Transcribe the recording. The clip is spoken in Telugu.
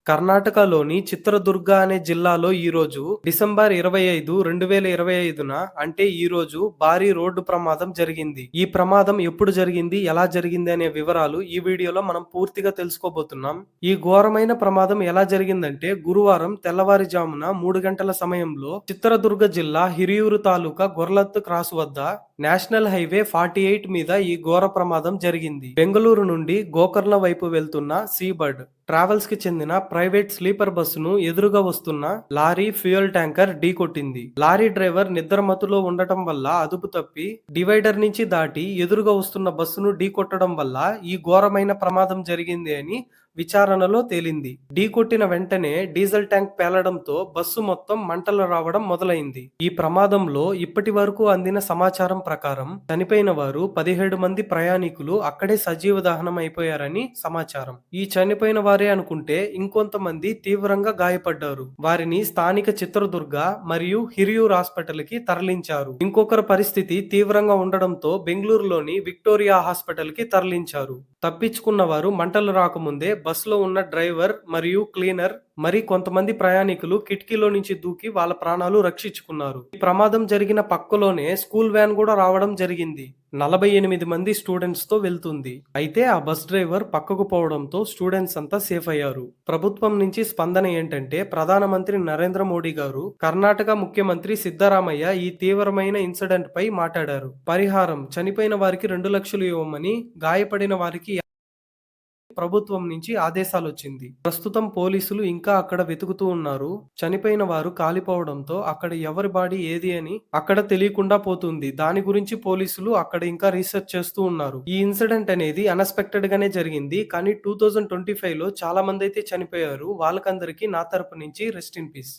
కర్ణాటకలోని చిత్రదుర్గ అనే జిల్లాలో ఈరోజు డిసెంబర్ 25, 2025న అంటే ఈరోజు భారీ రోడ్డు ప్రమాదం జరిగింది. ఈ ప్రమాదం ఎప్పుడు జరిగింది, ఎలా జరిగింది అనే వివరాలు ఈ వీడియోలో మనం పూర్తిగా తెలుసుకోబోతున్నాం. ఈ ఘోరమైన ప్రమాదం ఎలా జరిగిందంటే గురువారం తెల్లవారుజామున 3 గంటల సమయంలో చిత్రదుర్గ జిల్లా హిరియూరు తాలూకా గొర్లత్తు క్రాస్ వద్ద నేషనల్ హైవే 48 మీద ఈ ఘోర ప్రమాదం జరిగింది. బెంగళూరు నుండి గోకర్ణ వైపు వెళ్తున్న సీబర్డ్ ట్రావెల్స్ కి చెందిన ప్రైవేట్ స్లీపర్ బస్సును ఎదురుగా వస్తున్న లారీ ఫ్యూయల్ ట్యాంకర్ ఢీకొట్టింది. లారీ డ్రైవర్ నిద్రమత్తులో ఉండటం వల్ల అదుపు తప్పి డివైడర్ నుంచి దాటి ఎదురుగా వస్తున్న బస్సును ఢీకొట్టడం వల్ల ఈ ఘోరమైన ప్రమాదం జరిగింది అని విచారణలో తేలింది. ఢీకొట్టిన వెంటనే డీజిల్ ట్యాంక్ పేలడంతో బస్సు మొత్తం మంటలు రావడం మొదలైంది. ఈ ప్రమాదంలో ఇప్పటి వరకు అందిన సమాచారం ప్రకారం చనిపోయిన వారు 17 మంది ప్రయాణికులు అక్కడే సజీవ దహనం అయిపోయారని సమాచారం. ఈ చనిపోయిన వారే అనుకుంటే ఇంకొంతమంది తీవ్రంగా గాయపడ్డారు. వారిని స్థానిక చిత్రదుర్గ మరియు హిరియూర్ హాస్పిటల్ కి తరలించారు. ఇంకొకరి పరిస్థితి తీవ్రంగా ఉండడంతో బెంగళూరులోని విక్టోరియా హాస్పిటల్ కి తరలించారు. తప్పించుకున్న వారు మంటలు రాకముందే బస్సులో ఉన్న డ్రైవర్ మరియు క్లీనర్ మరి కొంతమంది ప్రయాణికులు కిటికీలో నుంచి దూకి వాళ్ళ ప్రాణాలు రక్షించుకున్నారు. ఈ ప్రమాదం జరిగిన పక్కలోనే స్కూల్ వ్యాన్ కూడా రావడం జరిగింది. 48 మంది స్టూడెంట్స్ తో వెళ్తుంది. అయితే ఆ బస్ డ్రైవర్ పక్కకు పోవడంతో స్టూడెంట్స్ అంతా సేఫ్ అయ్యారు. ప్రభుత్వం నుంచి స్పందన ఏంటంటే ప్రధానమంత్రి నరేంద్ర మోడీ గారు కర్ణాటక ముఖ్యమంత్రి సిద్ధరామయ్య ఈ తీవ్రమైన ఇన్సిడెంట్ పై మాట్లాడారు. పరిహారం చనిపోయిన వారికి 2 లక్షలు ఇవ్వమని, గాయపడిన వారికి ప్రభుత్వం నుంచి ఆదేశాలు వచ్చింది. ప్రస్తుతం పోలీసులు ఇంకా అక్కడ వెతుకుతూ ఉన్నారు. చనిపోయిన వారు కాలిపోవడంతో అక్కడ ఎవరి బాడీ ఏది అని అక్కడ తెలియకుండా పోతుంది. దాని గురించి పోలీసులు అక్కడ ఇంకా రీసెర్చ్ చేస్తూ ఉన్నారు. ఈ ఇన్సిడెంట్ అనేది అన్ఎక్స్పెక్టెడ్ గానే జరిగింది. కానీ 2025లో చాలా మంది అయితే చనిపోయారు. వాళ్ళకందరికీ నా తరపు నుంచి రెస్ట్ ఇన్ పీస్.